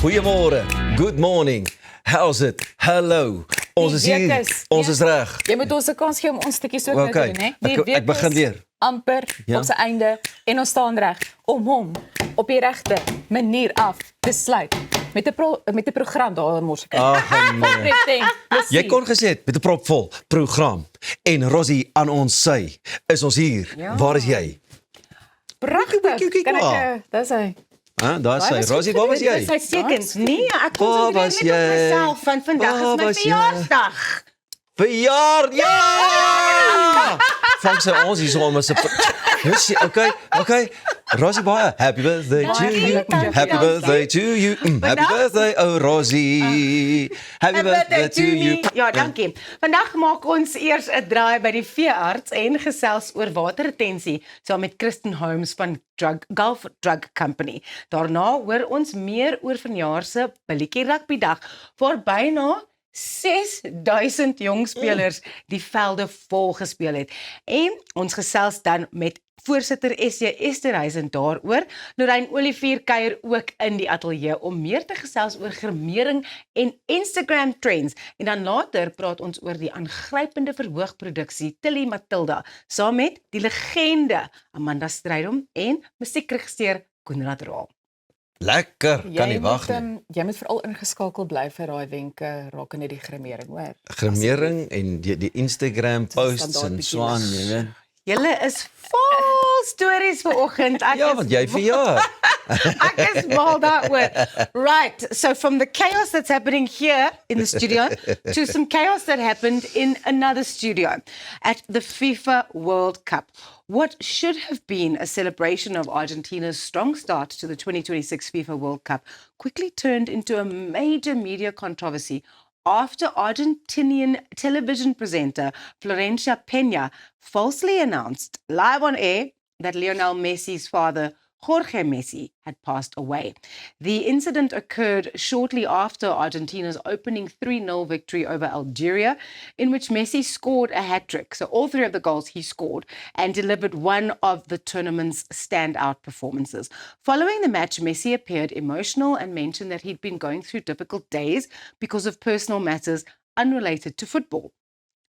Goeiemôre, good morning, how's it, hello. Ons is hier, ons is reg. Jy moet ons 'n kans gee om ons stukkies ook Okay, te doen, hè? ek begin weer. Amper Ja. op sy einde en ons staan reg om hom op die regte manier af te sluit met 'n program daar in Morsika. Ag nee. Jy kon gesê het met 'n propvol program en Rosie aan ons sy. Is ons hier? Ja. Waar is jy? Pragtig. Kan ek dis hy. Daar is sy. Rosie, waar was jy? Sy seker. Nee, ek Waar konsentreer was net op jy? myself van vandag Waar is my was jy? verjaarsdag. Verjaar! Ja! Vang sy ons hier so om as 'n okay. Rosie baie. Happy birthday to you. Happy birthday to you. Happy birthday, oh Rosie. Happy birthday to you. Ja, dankie. Vandag maak ons eers 'n draai by die veearts en gesels oor waterretensie saam met Kristen Holmes van Gulf Drug Company. Daarna hoor ons meer oor vanjaar se Billetjie Rugbydag waar byna 6000 jong spelers die velde vol gespeel het. En ons gesels dan met voorsitter SC Esterhuizen daaroor. Lorraine Olivier kuier ook in die ateljee om meer te gesels oor gremering en Instagram trends. En dan later praat ons oor die aangrypende verhoogproduksie Tilly Matilda saam met die legende Amanda Strydom en musiekregisseur Konrad Raal. Lekker, kan nie wag nie. Jy moet veral ingeskakel bly vir daai wenke rakende die gremering, hoor. Gremering en die Instagram posts standaard en bietjie swaan, lig. jy weet. Julle is vol stories vanoggend. Ja, want jy verjaar. Ek is mal daaroor. Right, so from the chaos that's happening here in the studio to some chaos that happened in another studio at the FIFA World Cup. What should have been a celebration of Argentina's strong start to the 2026 FIFA World Cup quickly turned into a major media controversy after Argentinian television presenter Florencia Peña falsely announced live on air that Lionel Messi's father, Jorge Messi, had passed away. The incident occurred shortly after Argentina's opening 3-0 victory over Algeria, in which Messi scored a hat-trick. So all three of the goals he scored and delivered one of the tournament's standout performances. Following the match, Messi appeared emotional and mentioned that he'd been going through difficult days because of personal matters unrelated to football.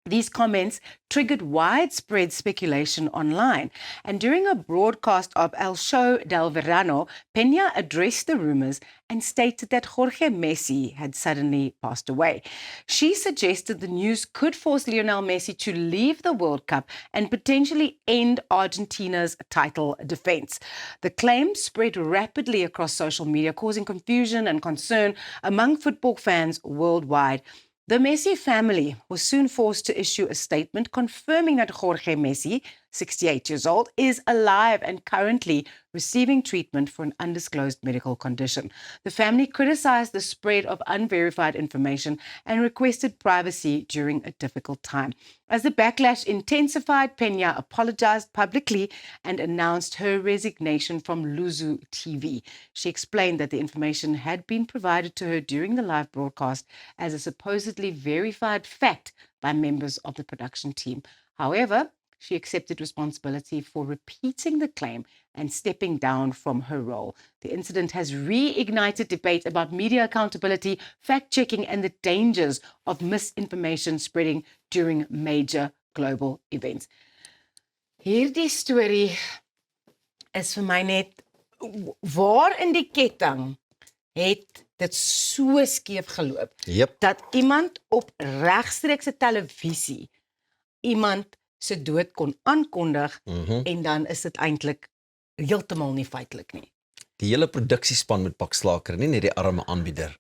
These comments triggered widespread speculation online, and during a broadcast of El Show del Verano, Peña addressed the rumors and stated that Jorge Messi had suddenly passed away. She suggested the news could force Lionel Messi to leave the World Cup and potentially end Argentina's title defense. The claim spread rapidly across social media, causing confusion and concern among football fans worldwide. The Messi family was soon forced to issue a statement confirming that Jorge Messi, 68 years old, is alive and currently receiving treatment for an undisclosed medical condition. The family criticized the spread of unverified information and requested privacy during a difficult time. As the backlash intensified, Peña apologized publicly and announced her resignation from Luzu TV. She explained that the information had been provided to her during the live broadcast as a supposedly verified fact by members of the production team. However, she accepted responsibility for repeating the claim and stepping down from her role. The incident has reignited debate about media accountability, fact-checking, and the dangers of misinformation spreading during major global events. Hierdie storie is vir my net waar in die ketting het dit so skeef geloop Yep. dat iemand op regstreekse televisie iemand se dood kon aankondig en dan is dit eintlik heeltemal nie feitelik nie. Die hele produksiespan moet pak slaker, nie net die arme aanbieder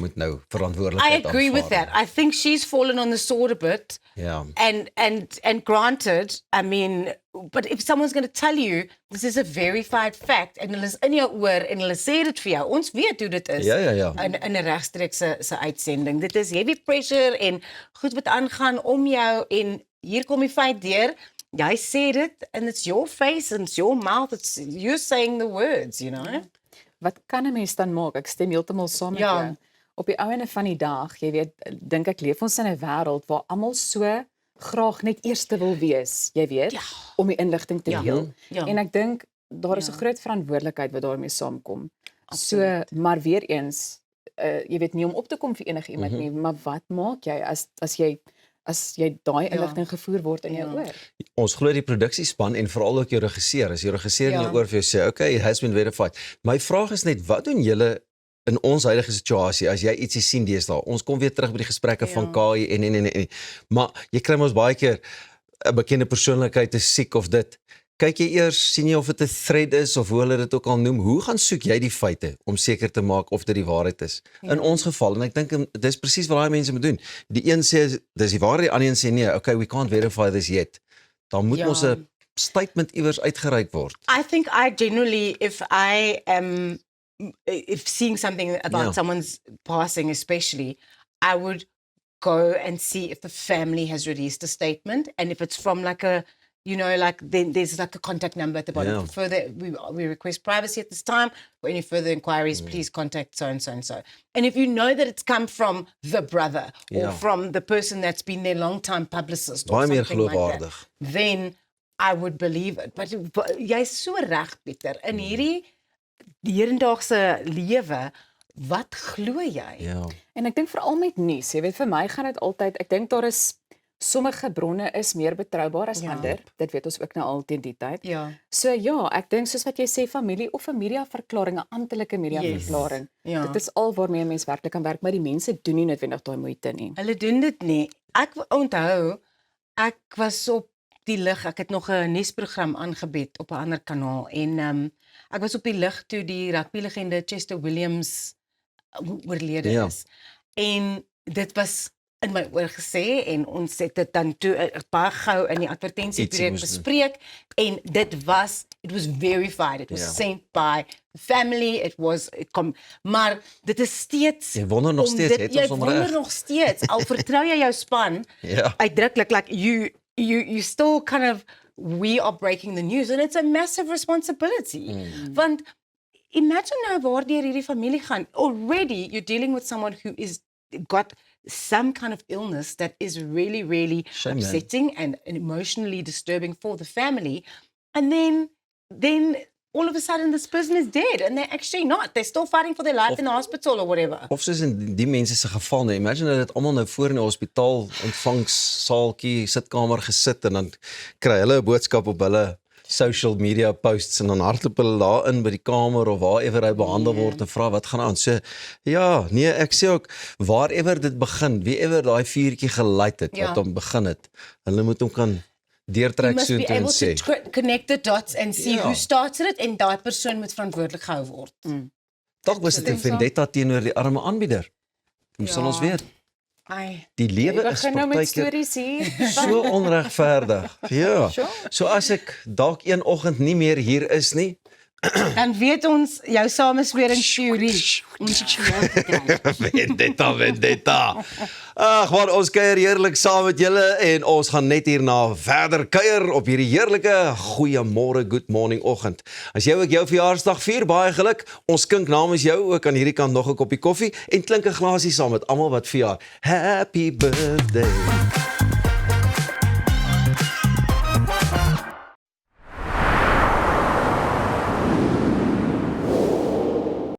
moet nou I verantwoordelikheid agree with that. aanvaar. I think she's fallen on the sword a bit. Ja. And granted, I mean, but if someone's going to tell you this is a verified fact en hulle is in jou oor en hulle sê dit vir jou, ons weet hoe dit is. Ja. In 'n regstreekse uitsending. Dit is heavy pressure en goed wat aangaan om jou en hier kom die feit deur. Jy sê dit and it's your face and it's your mouth, it's you saying the words, you know. Wat kan 'n mens dan maak? Ek stem heeltemal saam met Ja. jou. Op die einde van die dag, jy weet, dink ek leef ons in 'n wêreld waar almal so graag net eerste wil wees, jy weet, om die inligting te deel. Ja. En ek dink daar is 'n groot verantwoordelikheid wat daarmee saamkom. Absoluut. So, maar weer eens, jy weet nie om op te kom vir enige iemand nie, maar wat maak jy as jy daai inligting gevoer word in jou oor? Ons glo die produksiespan en veral ook jou regisseur. As jou regisseur in Ja. jou oor vir jou sê, okay, it has been verified. My vraag is net, wat doen julle in ons huidige situasie as jy ietsie sien deesdae? Ons kom weer terug by die gesprekke van KI en. Maar jy kry mos baie keer 'n bekende persoonlikheid is siek of dit. Kyk jy eers, sien jy of dit 'n thread is of hoe hulle dit ook al noem. Hoe gaan soek jy die feite om seker te maak of dit die waarheid is? In ons geval, en ek dink dis presies wat daai mense moet doen. Die een sê dis die waarheid, die ander een sê nee, okay, we can't verify this yet. Dan moet ons 'n statement iewers uitgereik word. I think I generally, if seeing something about someone's passing especially, I would go and see if the family has released a statement, and if it's from like a, then there's like a contact number at the bottom. Yeah. For further, we request privacy at this time. For any further inquiries, please contact so and so and so. And if you know that it's come from the brother or from the person that's been their long-time publicist or Baie meer something like that, geloofwaardig. then I would believe it. But jy's so reg, Pieter, in hierdie hedendaagse lewe, wat glo jy? Ja. En ek dink veral met nuus, jy weet vir my gaan dit altyd, ek dink daar is sommige bronne is meer betroubaar as ander. Dit weet ons ook nou al teen die tyd. Ja. So ja, ek dink soos wat jy sê familie of 'n mediaverklaring, 'n amptelike mediaverklaring. Ja. Dit is al waarmee 'n mens werklik kan werk, maar die mense doen nie noodwendig daai moeite nie. Hulle doen dit nie. Ek onthou, ek was op die lig, ek het nog 'n nuusprogram aangebied op 'n ander kanaal en ek was op die lig toe die rugbylegende Chester Williams oorlede is. En dit was in my oor gesê en ons het dit dan toe baie gou in die advertensieperiode bespreek en it was verified, it was sent by the family, maar dit is steeds, Jy wonder nog steeds, het ons hom reg? Jy wonder nog steeds, al vertrou jy jou span, uitdruklik, like you still kind of, we are breaking the news and it's a massive responsibility, want imagine nou waardeur hierdie familie gaan, already you're dealing with someone who is got some kind of illness that is really, really Shame, upsetting and emotionally disturbing for the family. And then all of a sudden this person is dead and they're actually not. They're still fighting for their life in the hospital or whatever. Of soos in die mense se geval, nou imagine dat dit almal nou voor in die hospitaal ontvangssaaltjie, sitkamer gesit en dan kry hulle 'n boodskap op hulle social media posts en dan hardloop hulle daarin by die kamer of waarever hy behandel word en vra wat gaan aan. So ja, nee, ek sê ook waarever dit begin, wieever daai vuurtjie gelei het wat hom begin het, hulle moet hom kan deurtrek so toe en sê. You must be able to connect the dots and see who started it en daai persoon moet verantwoordelik gehou word. Dalk was dit 'n vendetta teenoor die arme aanbieder. Hoe sal ons weet? Die lewe is begin nou met partykeer stories hier. so onregverdig. Ja. So as ek dalk een oggend nie meer hier is nie, Dan weet ons jou sameswering teorie. Vendetta. Ag, maar ons kuier heerlik saam met julle en ons gaan net hierna verder kuier op hierdie heerlike goeiemôre, good morning oggend. As jy ook jou verjaarsdag vier, baie geluk. Ons skink namens jou ook aan hierdie kant nog 'n koppie koffie en klink 'n glasie saam met almal wat verjaar. Happy birthday.